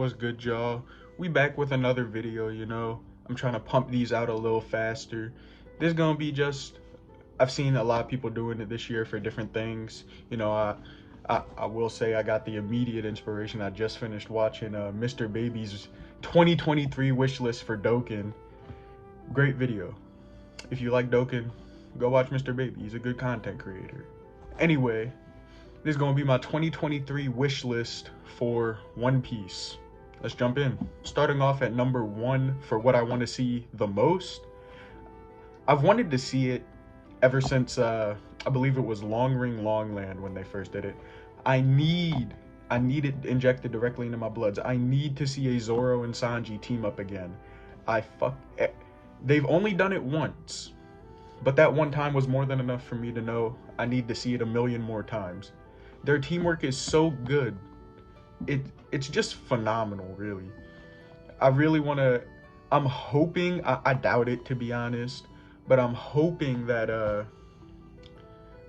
What's good, y'all? We back with another video, I'm trying to pump these out a little faster. This gonna be just, I've seen a lot of people doing it this year for different things. I will say I got the immediate inspiration. I just finished watching Mr. Baby's 2023 wish list for Doken. Great video. If you like Doken, go watch Mr. Baby. He's a good content creator. Anyway, this is going to be my 2023 wish list for One Piece. Let's jump in. Starting off at number 1 for what I want to see the most. I've wanted to see it ever since, I believe it was Long Ring Long Land when they first did it. I need it injected directly into my bloods. I need to see a Zoro and Sanji team up again. They've only done it once, but that one time was more than enough for me to know I need to see it a million more times. Their teamwork is so good. It's just phenomenal, really. I really want to, I'm hoping, I doubt it to be honest, but I'm hoping that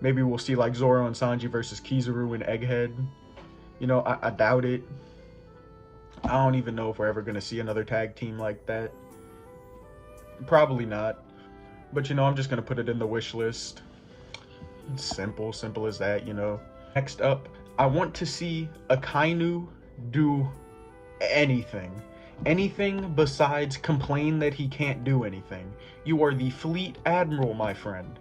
maybe we'll see like Zoro and Sanji versus Kizaru and Egghead. I doubt it. I don't even know if we're ever going to see another tag team like that. Probably not. But I'm just going to put it in the wish list. It's simple as that, Next up, I want to see Akainu do anything. Anything besides complain that he can't do anything. You are the fleet admiral, my friend.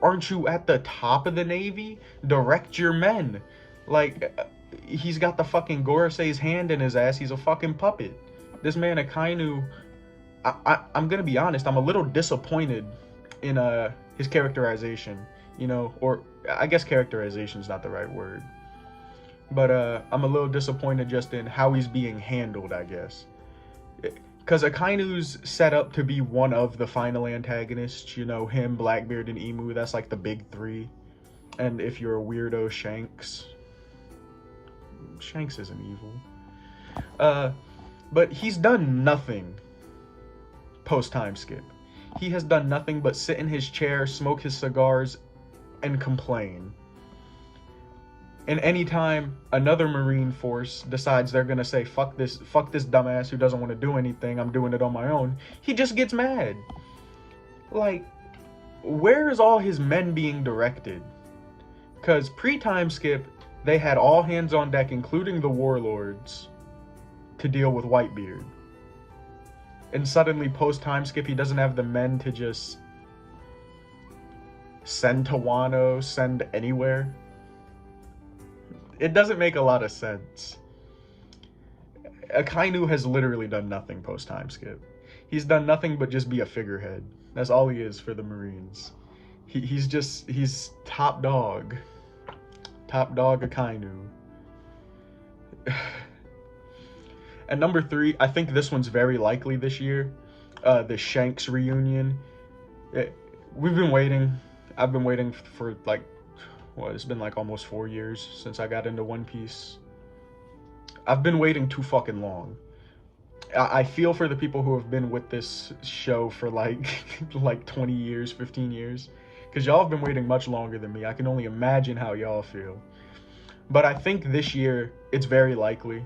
Aren't you at the top of the Navy? Direct your men. Like, he's got the fucking Gorosei's hand in his ass. He's a fucking puppet. This man Akainu, I'm gonna be honest, I'm a little disappointed in his characterization. Or I guess characterization is not the right word, but I'm a little disappointed just in how he's being handled, I guess, because Akainu's set up to be one of the final antagonists. Him, Blackbeard, and Emu. That's like the big three. And if you're a weirdo, Shanks isn't evil. But he's done nothing post time skip. He has done nothing but sit in his chair, smoke his cigars, and complain. And anytime another Marine force decides they're gonna say fuck this dumbass who doesn't want to do anything, I'm doing it on my own, he just gets mad. Like, where is all his men being directed? Because pre-time skip, they had all hands on deck, including the warlords, to deal with Whitebeard. And suddenly post-time skip, he doesn't have the men to just send to Wano, send anywhere. It doesn't make a lot of sense. Akainu has literally done nothing post-time skip. He's done nothing but just be a figurehead. That's all he is for the Marines. He's top dog. Top dog Akainu. And number 3, I think this one's very likely this year. The Shanks reunion. We've been waiting. I've been waiting for like, it's been like almost 4 years since I got into One Piece. I've been waiting too fucking long. I feel for the people who have been with this show for like 20 years, 15 years. Because y'all have been waiting much longer than me. I can only imagine how y'all feel. But I think this year, it's very likely.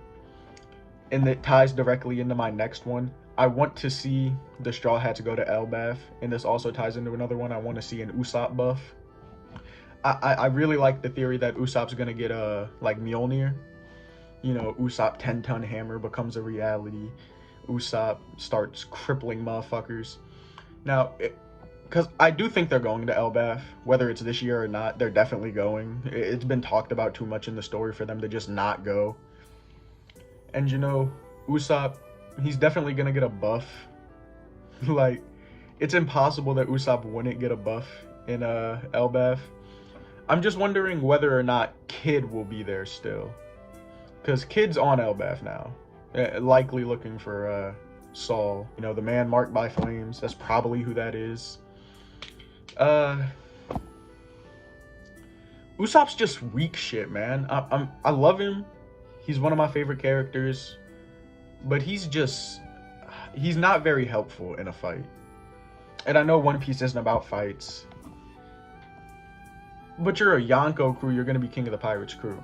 And it ties directly into my next one. I want to see the Straw Hats go to Elbaf, and this also ties into another one. I want to see an Usopp buff. I really like the theory that Usopp's gonna get like Mjolnir. Usopp 10-ton hammer becomes a reality. Usopp starts crippling motherfuckers. Now, because I do think they're going to Elbaf, whether it's this year or not, they're definitely going. It's been talked about too much in the story for them to just not go. And Usopp, he's definitely gonna get a buff. Like, it's impossible that Usopp wouldn't get a buff in Elbaf. I'm just wondering whether or not Kid will be there still, because Kid's on Elbaf now, likely looking for Saul. The man marked by flames. That's probably who that is. Usopp's just weak shit, man. I love him. He's one of my favorite characters, but he's not very helpful in a fight. And I know One Piece isn't about fights, but you're a Yonko crew, you're gonna be king of the pirates crew.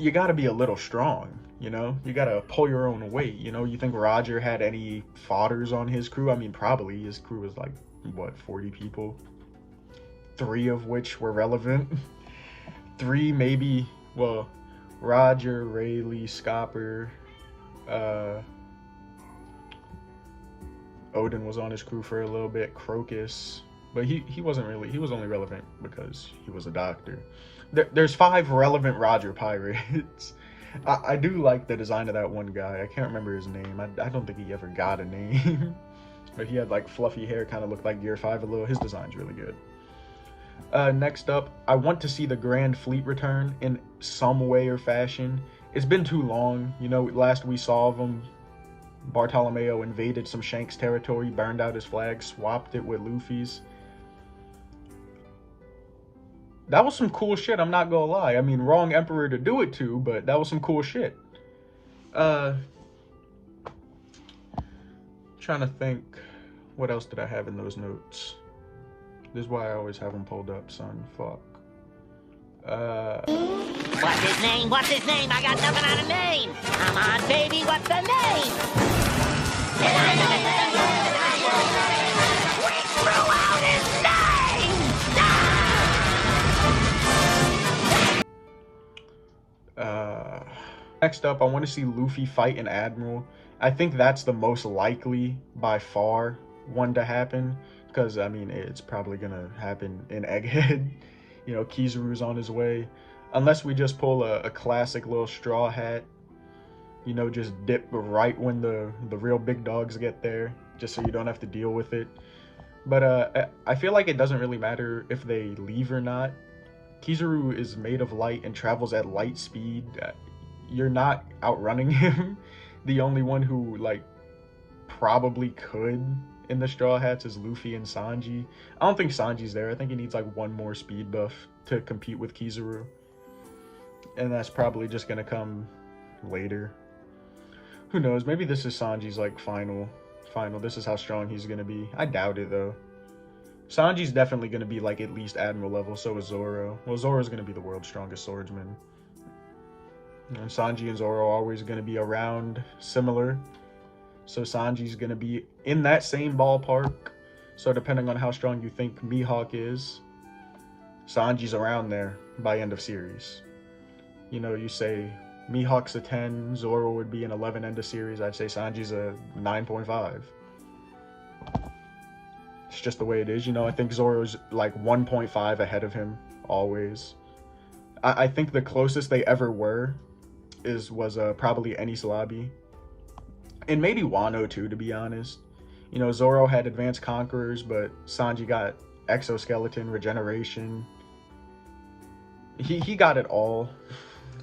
you got to be a little strong, you know? You got to pull your own weight, you know? You think Roger had any fodders on his crew? I mean, probably. His crew was like, what, 40 people? 3 of which were relevant. 3 maybe, well, Roger, Rayleigh, Scopper, Odin was on his crew for a little bit, Crocus, but he wasn't really, he was only relevant because he was a doctor. There's 5 relevant Roger pirates. I do like the design of that one guy. I can't remember his name. I don't think he ever got a name. But he had like fluffy hair, kind of looked like Gear 5 a little. His design's really good. Next up, I want to see the Grand Fleet return in some way or fashion. It's been too long. You know, last we saw them, Bartolomeo invaded some Shanks territory, burned out his flag, swapped it with Luffy's. That was some cool shit, I'm not gonna lie. I mean, wrong emperor to do it to, but that was some cool shit. Trying to think, what else did I have in those notes? This is why I always have them pulled up, son. Fuck. What's his name? What's his name? I got nothing on a name. Come on, baby, what's the name? We threw out his name! Next up, I want to see Luffy fight an admiral. I think that's the most likely, by far, one to happen. Because, I mean, it's probably going to happen in Egghead. You know, Kizaru's on his way. Unless we just pull a classic little straw hat. You know, just dip right when the real big dogs get there. Just so you don't have to deal with it. But I feel like it doesn't really matter if they leave or not. Kizaru is made of light and travels at light speed. You're not outrunning him. The only one who, like, probably could in the Straw Hats is Luffy and Sanji. I don't think Sanji's there. I think he needs, like, 1 more speed buff to compete with Kizaru. And that's probably just gonna come later. Who knows? Maybe this is Sanji's, like, final. This is how strong he's gonna be. I doubt it, though. Sanji's definitely going to be, like, at least Admiral level, so is Zoro. Well, Zoro's going to be the world's strongest swordsman. And Sanji and Zoro are always going to be around similar. So Sanji's going to be in that same ballpark. So depending on how strong you think Mihawk is, Sanji's around there by end of series. You know, you say Mihawk's a 10, Zoro would be an 11 end of series. I'd say Sanji's a 9.5. It's just the way it is, you know. I think Zoro's like 1.5 ahead of him always. I think the closest they ever were was probably Enies Lobby, and maybe Wano too, to be honest. You know, Zoro had Advanced Conquerors, but Sanji got Exoskeleton, Regeneration. He got it all.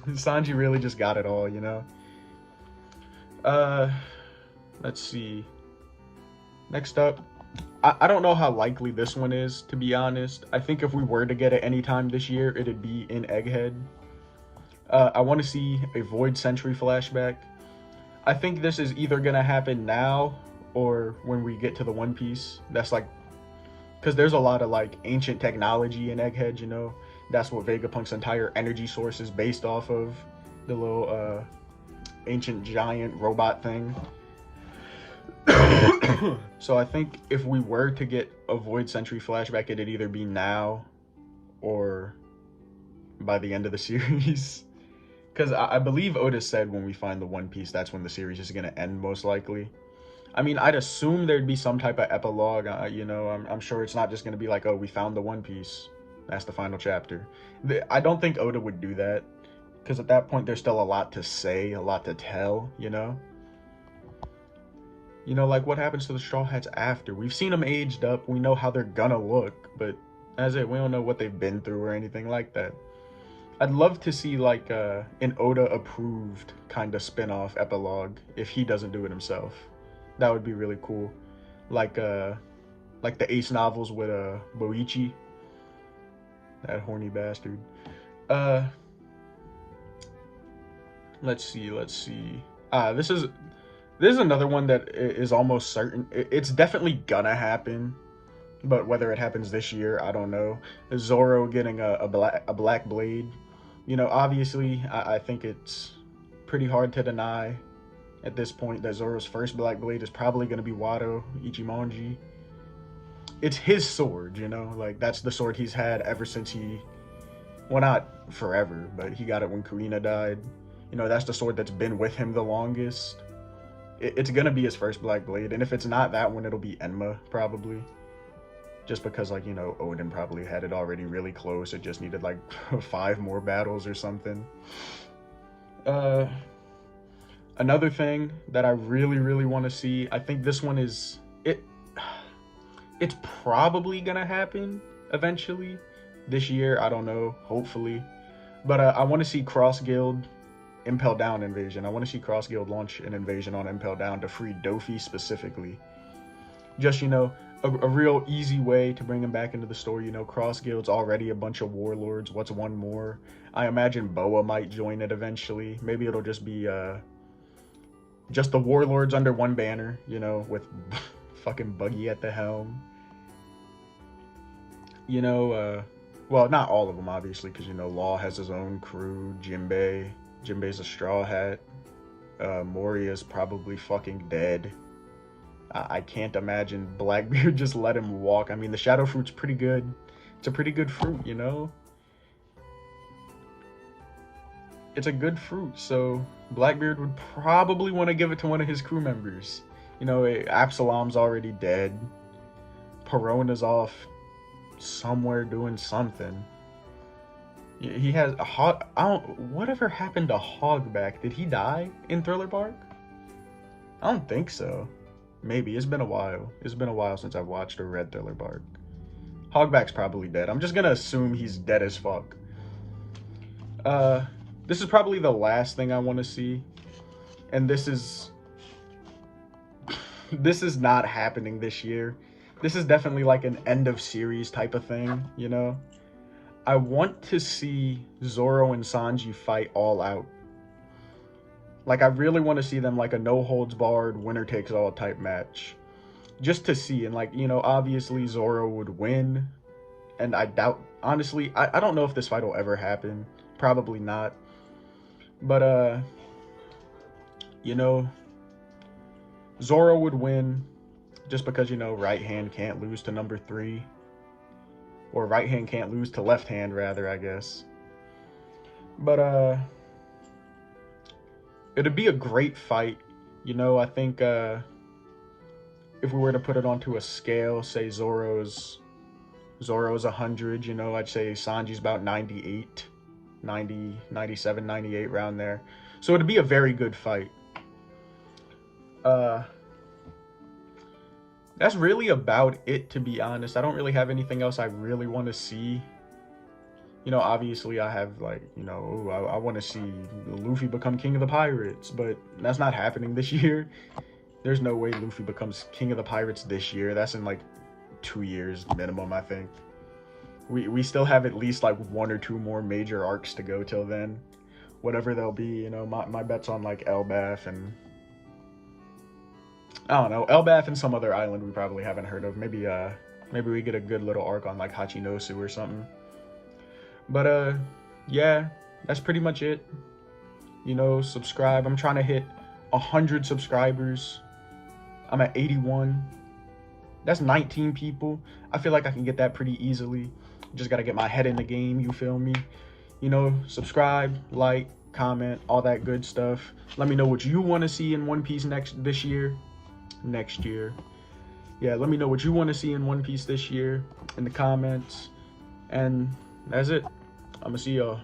Sanji really just got it all, you know. Let's see. Next up. I don't know how likely this one is, to be honest. I think if we were to get it anytime this year, it'd be in Egghead. I want to see a Void Century flashback. I think this is either going to happen now or when we get to the One Piece. That's like, because there's a lot of like ancient technology in Egghead, you know. That's what Vegapunk's entire energy source is based off of. The little ancient giant robot thing. So I think if we were to get a Void Century flashback, it'd either be now or by the end of the series. Because I believe Oda said when we find the One Piece, that's when the series is going to end, most likely. I mean, I'd assume there'd be some type of epilogue, you know. I'm sure it's not just going to be like, oh, we found the One Piece. That's the final chapter. I don't think Oda would do that. Because at that point, there's still a lot to say, a lot to tell, you know. You know, like, what happens to the Straw Hats after? We've seen them aged up. We know how they're gonna look. But as it, we don't know what they've been through or anything like that. I'd love to see, like, an Oda-approved kind of spin-off epilogue if he doesn't do it himself. That would be really cool. Like the Ace novels with Boichi. That horny bastard. Let's see. This is another one that is almost certain. It's definitely gonna happen, but whether it happens this year, I don't know. Zoro getting a black blade. You know, obviously, I think it's pretty hard to deny at this point that Zoro's first Black Blade is probably going to be Wado Ichimonji. It's his sword, you know, like that's the sword he's had ever since well, not forever, but he got it when Kurina died. You know, that's the sword that's been with him the longest. It's gonna be his first Black Blade, and if it's not that one, it'll be Enma, probably. Just because, like, you know, Odin probably had it already really close. It just needed, like, 5 more battles or something. Another thing that I really, really want to see, I think this one is... It's probably gonna happen eventually. This year, I don't know, hopefully. But I want to see Cross Guild Impel Down invasion. I want to see Cross Guild launch an invasion on Impel Down to free Dofi specifically. Just, you know, a real easy way to bring him back into the story. You know, Cross Guild's already a bunch of warlords. What's one more? I imagine Boa might join it eventually. Maybe it'll just be just the warlords under one banner, you know, with fucking Buggy at the helm. You know, well, not all of them, obviously, because, you know, Law has his own crew. Jinbei's a Straw Hat. Moria's probably fucking dead. I can't imagine Blackbeard just let him walk. I mean, the Shadow Fruit's pretty good. It's a pretty good fruit, you know? It's a good fruit, so Blackbeard would probably want to give it to one of his crew members. You know, Absalom's already dead. Perona's off somewhere doing something. He has a hog. Whatever happened to Hogback? Did he die in Thriller Bark? I don't think so. Maybe. It's been a while. It's been a while since I've watched or read Thriller Bark. Hogback's probably dead. I'm just gonna assume he's dead as fuck. This is probably the last thing I want to see, and this is not happening this year. This is definitely like an end of series type of thing, you know? I want to see Zoro and Sanji fight all out. Like, I really want to see them like a no-holds-barred, winner-takes-all type match. Just to see, and like, you know, obviously Zoro would win. And I doubt, honestly, I don't know if this fight will ever happen. Probably not. But, you know, Zoro would win just because, you know, right hand can't lose to number 3. Or right hand can't lose to left hand, rather, I guess. But, it'd be a great fight. You know, I think, if we were to put it onto a scale, say Zoro's 100, you know, I'd say Sanji's about 98, 90, 97, 98, around there. So it'd be a very good fight. That's really about it, to be honest. I don't really have anything else I really want to see. You know, obviously I have, like, you know, I want to see Luffy become King of the Pirates, but that's not happening this year. There's no way Luffy becomes King of the Pirates this year. That's in, like, 2 years minimum, I think. We still have at least, like, 1 or 2 more major arcs to go till then. Whatever they'll be, you know, my bet's on, like, Elbaf and... I don't know, Elbaf and some other island we probably haven't heard of. Maybe we get a good little arc on, like, Hachinosu or something. But, yeah, that's pretty much it. You know, subscribe. I'm trying to hit 100 subscribers. I'm at 81. That's 19 people. I feel like I can get that pretty easily. Just gotta get my head in the game, you feel me? You know, subscribe, like, comment, all that good stuff. Let me know what you want to see in One Piece next year. Yeah, let me know what you want to see in One Piece this year in the comments. And that's it. I'm gonna see y'all.